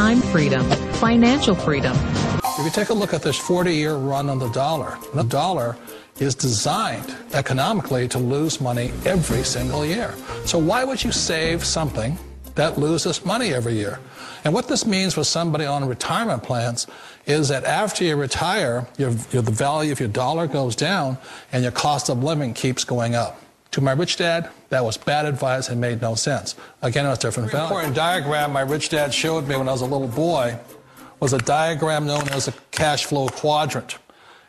time freedom, financial freedom. If you take a look at this 40-year run on the dollar is designed economically to lose money every single year. So why would you save something that loses money every year? And what this means for somebody on retirement plans is that after you retire, the value of your dollar goes down and your cost of living keeps going up. To my rich dad, that was bad advice and made no sense. Again, it was different value. An important diagram my rich dad showed me when I was a little boy was a diagram known as a cash flow quadrant.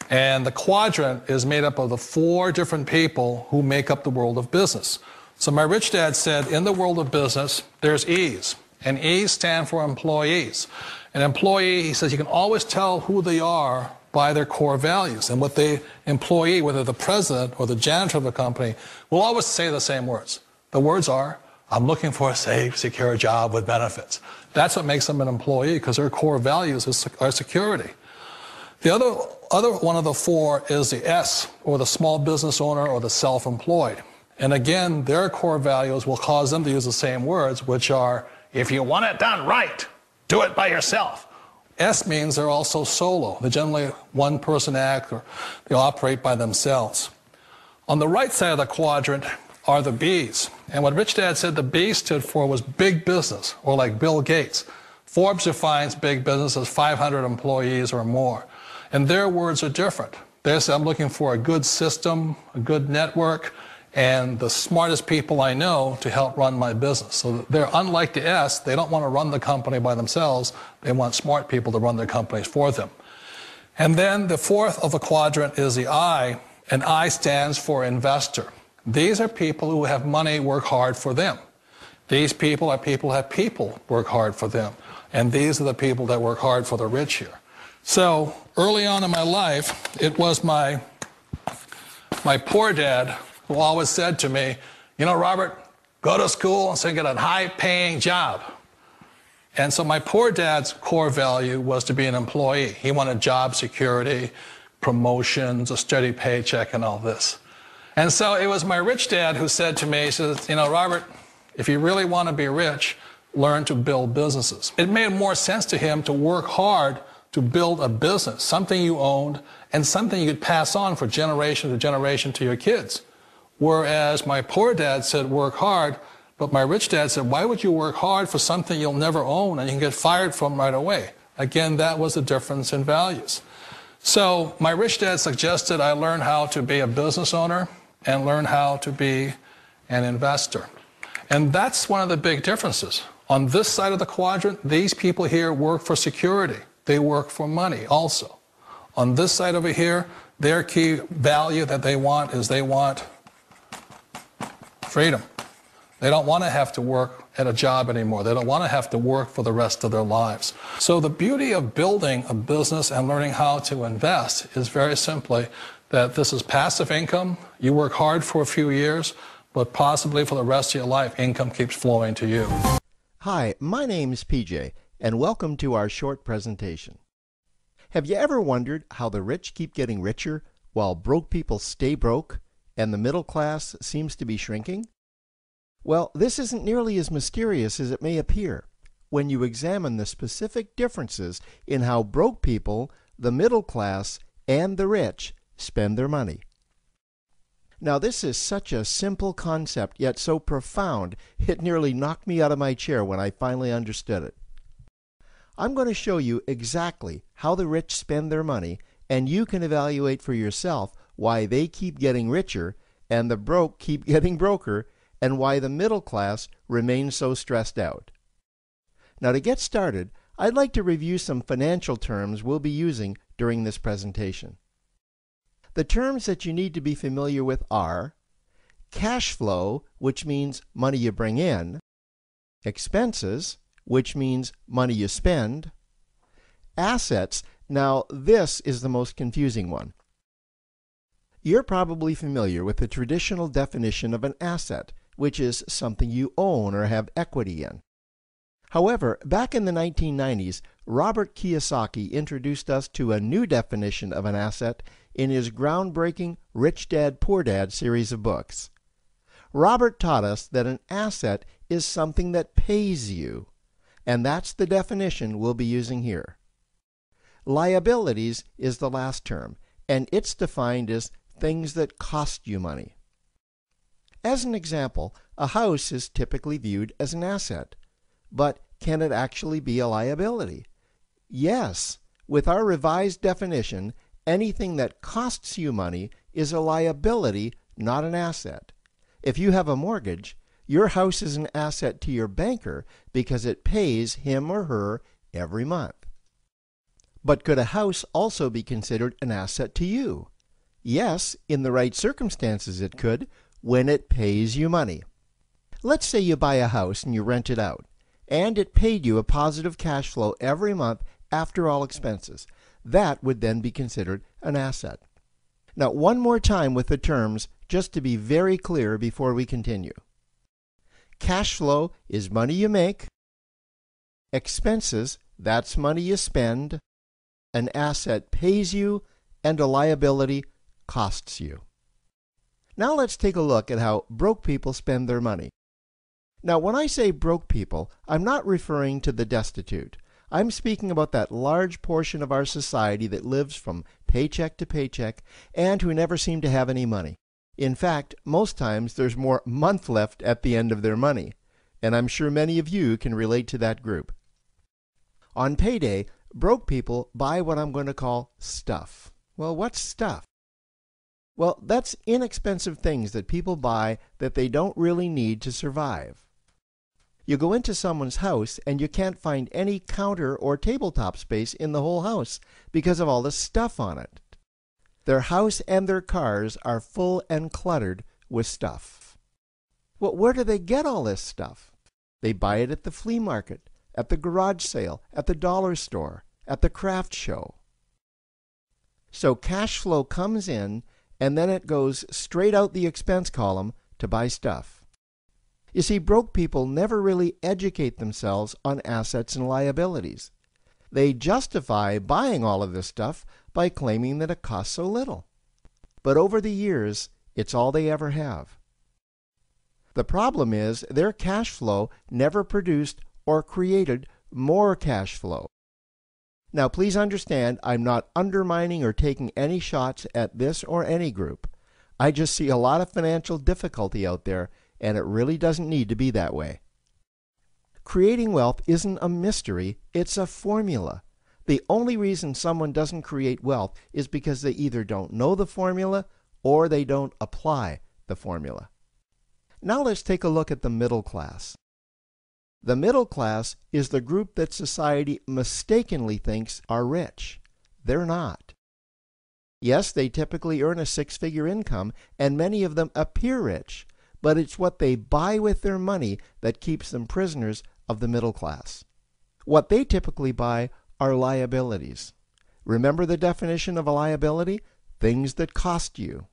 And the quadrant is made up of the 4 different people who make up the world of business. So my rich dad said, in the world of business, there's E's. And E's stand for employees. An employee, he says, you can always tell who they are by their core values. And what the employee, whether the president or the janitor of the company, will always say the same words. The words are, I'm looking for a safe, secure job with benefits. That's what makes them an employee, because their core values are security. The other one of the 4 is the S, or the small business owner or the self-employed. And again, their core values will cause them to use the same words, which are, if you want it done right, do it by yourself. S means they're also solo. They're generally one-person act, or they operate by themselves. On the right side of the quadrant are the B's. And what Rich Dad said the B stood for was big business, or like Bill Gates. Forbes defines big business as 500 employees or more. And their words are different. They say, I'm looking for a good system, a good network, and the smartest people I know to help run my business. So they're unlike the S. They don't want to run the company by themselves. They want smart people to run their companies for them. And then the 4th of the quadrant is the I, and I stands for investor. These are people who have money work hard for them. These people are people who have people work hard for them. And these are the people that work hard for the rich here. So early on in my life, it was my poor dad who always said to me, you know, Robert, go to school and so get a high-paying job. And so my poor dad's core value was to be an employee. He wanted job security, promotions, a steady paycheck, and all this. And so it was my rich dad who said to me, he says, you know, Robert, if you really want to be rich, learn to build businesses. It made more sense to him to work hard to build a business, something you owned, and something you could pass on for generation to generation to your kids. Whereas my poor dad said, work hard, but my rich dad said, why would you work hard for something you'll never own and you can get fired from right away? Again, that was the difference in values. So my rich dad suggested I learn how to be a business owner and learn how to be an investor. And that's one of the big differences. On this side of the quadrant, these people here work for security. They work for money also. On this side over here, their key value that they want is they want freedom. They don't want to have to work at a job anymore. They don't want to have to work for the rest of their lives. So the beauty of building a business and learning how to invest is very simply that this is passive income. You work hard for a few years, but possibly for the rest of your life, income keeps flowing to you. Hi, my name's PJ, and welcome to our short presentation. Have you ever wondered how the rich keep getting richer while broke people stay broke and the middle class seems to be shrinking? Well, this isn't nearly as mysterious as it may appear when you examine the specific differences in how broke people, the middle class, and the rich spend their money. Now, this is such a simple concept, yet so profound, it nearly knocked me out of my chair when I finally understood it. I'm going to show you exactly how the rich spend their money, and you can evaluate for yourself why they keep getting richer and the broke keep getting broker, and why the middle class remains so stressed out. Now, to get started, I'd like to review some financial terms we'll be using during this presentation. The terms that you need to be familiar with are cash flow, which means money you bring in, expenses, which means money you spend, assets. Now, this is the most confusing one. You're probably familiar with the traditional definition of an asset, which is something you own or have equity in. However, back in the 1990s, Robert Kiyosaki introduced us to a new definition of an asset in his groundbreaking Rich Dad, Poor Dad series of books. Robert taught us that an asset is something that pays you, and that's the definition we'll be using here. Liabilities is the last term, and it's defined as things that cost you money. As an example, a house is typically viewed as an asset, but can it actually be a liability? Yes. With our revised definition, anything that costs you money is a liability, not an asset. If you have a mortgage, your house is an asset to your banker because it pays him or her every month. But could a house also be considered an asset to you? Yes, in the right circumstances it could, when it pays you money. Let's say you buy a house and you rent it out, and it paid you a positive cash flow every month after all expenses. That would then be considered an asset. Now, one more time with the terms, just to be very clear before we continue. Cash flow is money you make. Expenses, that's money you spend. An asset pays you, and a liability costs you. Now let's take a look at how broke people spend their money. Now, when I say broke people, I'm not referring to the destitute. I'm speaking about that large portion of our society that lives from paycheck to paycheck and who never seem to have any money. In fact, most times there's more month left at the end of their money, and I'm sure many of you can relate to that group. On payday, broke people buy what I'm going to call stuff. Well, what's stuff? Well, that's inexpensive things that people buy that they don't really need to survive. You go into someone's house and you can't find any counter or tabletop space in the whole house because of all the stuff on it. Their house and their cars are full and cluttered with stuff. Well, where do they get all this stuff? They buy it at the flea market, at the garage sale, at the dollar store, at the craft show. So cash flow comes in and then it goes straight out the expense column to buy stuff. You see, broke people never really educate themselves on assets and liabilities. They justify buying all of this stuff by claiming that it costs so little. But over the years, it's all they ever have. The problem is their cash flow never produced or created more cash flow. Now, please understand, I'm not undermining or taking any shots at this or any group. I just see a lot of financial difficulty out there, and it really doesn't need to be that way. Creating wealth isn't a mystery, it's a formula. The only reason someone doesn't create wealth is because they either don't know the formula or they don't apply the formula. Now let's take a look at the middle class. The middle class is the group that society mistakenly thinks are rich. They're not. Yes, they typically earn a six-figure income, and many of them appear rich, but it's what they buy with their money that keeps them prisoners of the middle class. What they typically buy are liabilities. Remember the definition of a liability? Things that cost you.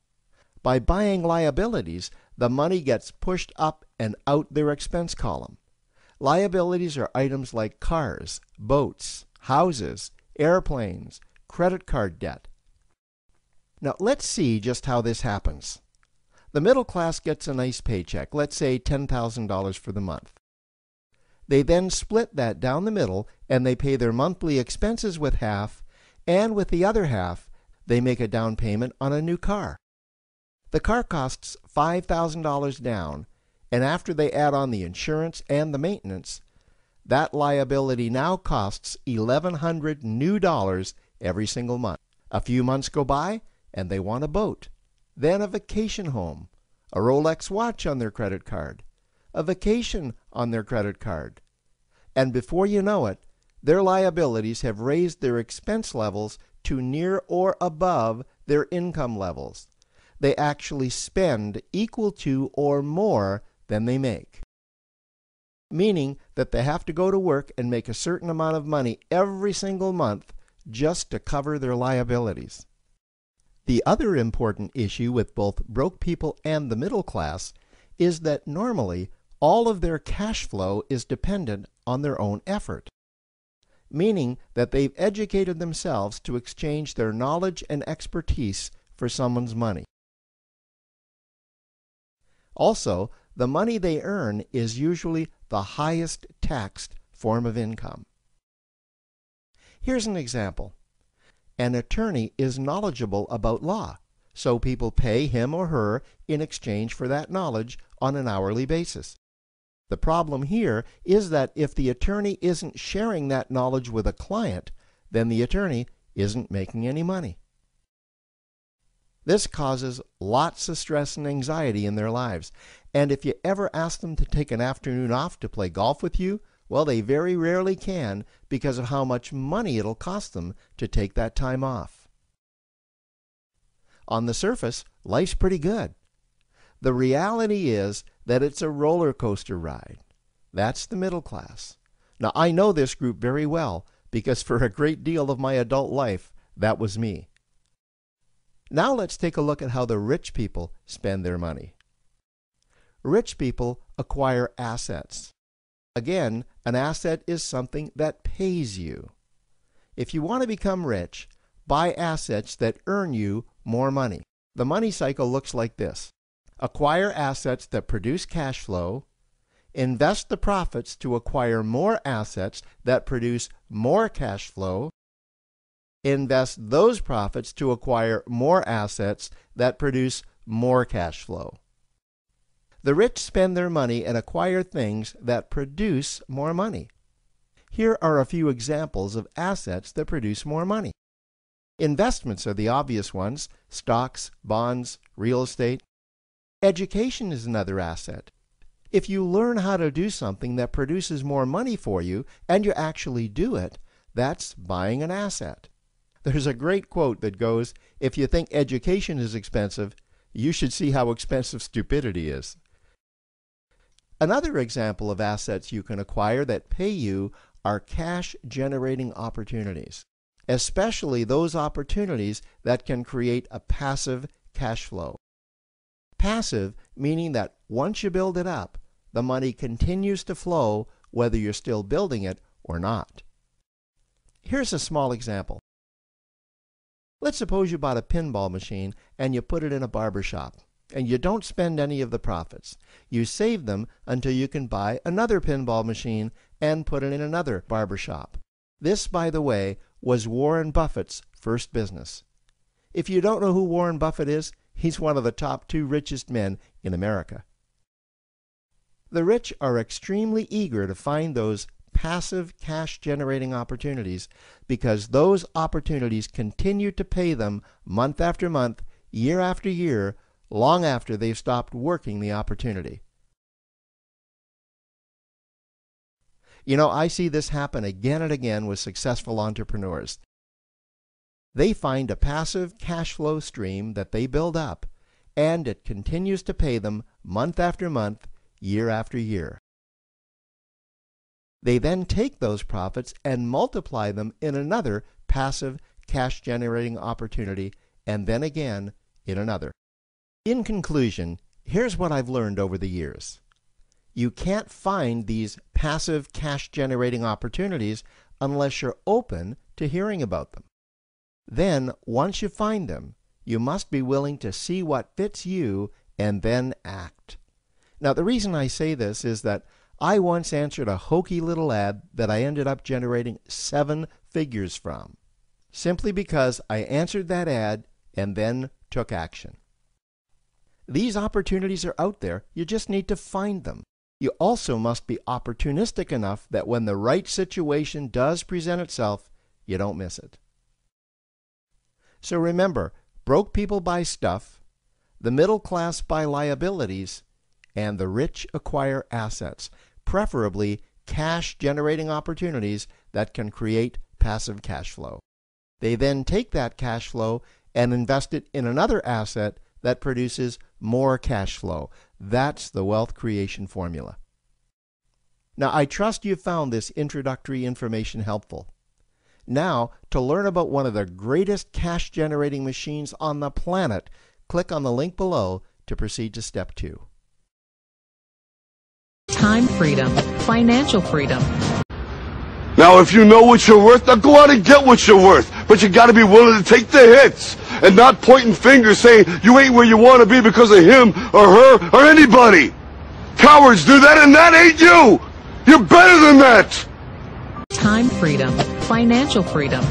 By buying liabilities, the money gets pushed up and out their expense column. Liabilities are items like cars, boats, houses, airplanes, credit card debt. Now let's see just how this happens. The middle class gets a nice paycheck, let's say $10,000 for the month. They then split that down the middle and they pay their monthly expenses with half, and with the other half, they make a down payment on a new car. The car costs $5,000 down, and after they add on the insurance and the maintenance, that liability now costs $1,100 new dollars every single month. A few months go by, and they want a boat, then a vacation home, a Rolex watch on their credit card, a vacation on their credit card. And before you know it, their liabilities have raised their expense levels to near or above their income levels. They actually spend equal to or more than they make. Meaning that they have to go to work and make a certain amount of money every single month just to cover their liabilities. The other important issue with both broke people and the middle class is that normally all of their cash flow is dependent on their own effort, meaning that they've educated themselves to exchange their knowledge and expertise for someone's money. Also, the money they earn is usually the highest taxed form of income. Here's an example. An attorney is knowledgeable about law, so people pay him or her in exchange for that knowledge on an hourly basis. The problem here is that if the attorney isn't sharing that knowledge with a client, then the attorney isn't making any money. This causes lots of stress and anxiety in their lives. And if you ever ask them to take an afternoon off to play golf with you, well, they very rarely can because of how much money it'll cost them to take that time off. On the surface, life's pretty good. The reality is that it's a roller coaster ride. That's the middle class. Now, I know this group very well because for a great deal of my adult life, that was me. Now let's take a look at how the rich people spend their money. Rich people acquire assets. Again, an asset is something that pays you. If you want to become rich, buy assets that earn you more money. The money cycle looks like this. Acquire assets that produce cash flow, invest the profits to acquire more assets that produce more cash flow, invest those profits to acquire more assets that produce more cash flow. The rich spend their money and acquire things that produce more money. Here are a few examples of assets that produce more money. Investments are the obvious ones: stocks, bonds, real estate. Education is another asset. If you learn how to do something that produces more money for you and you actually do it, that's buying an asset. There's a great quote that goes, "If you think education is expensive, you should see how expensive stupidity is." Another example of assets you can acquire that pay you are cash-generating opportunities, especially those opportunities that can create a passive cash flow. Passive meaning that once you build it up, the money continues to flow whether you're still building it or not. Here's a small example. Let's suppose you bought a pinball machine and you put it in a barber shop, and you don't spend any of the profits. You save them until you can buy another pinball machine and put it in another barber shop. This, by the way, was Warren Buffett's first business. If you don't know who Warren Buffett is, he's one of the top 2 richest men in America. The rich are extremely eager to find those passive cash-generating opportunities because those opportunities continue to pay them month after month, year after year, long after they've stopped working the opportunity. You know, I see this happen again and again with successful entrepreneurs. They find a passive cash flow stream that they build up, and it continues to pay them month after month, year after year. They then take those profits and multiply them in another passive cash-generating opportunity, and then again in another. In conclusion, here's what I've learned over the years. You can't find these passive cash-generating opportunities unless you're open to hearing about them. Then, once you find them, you must be willing to see what fits you and then act. Now, the reason I say this is that I once answered a hokey little ad that I ended up generating 7 figures from, simply because I answered that ad and then took action. These opportunities are out there. You just need to find them. You also must be opportunistic enough that when the right situation does present itself, you don't miss it. So remember, broke people buy stuff, the middle class buy liabilities, and the rich acquire assets, preferably cash-generating opportunities that can create passive cash flow. They then take that cash flow and invest it in another asset that produces more cash flow. That's the wealth creation formula. Now, I trust you found this introductory information helpful. Now, to learn about one of the greatest cash-generating machines on the planet, click on the link below to proceed to step 2. Time freedom, financial freedom. Now, if you know what you're worth, now go out and get what you're worth. But you got to be willing to take the hits and not pointing fingers saying you ain't where you want to be because of him or her or anybody. Cowards do that, and that ain't you. You're better than that. time freedom, financial freedom.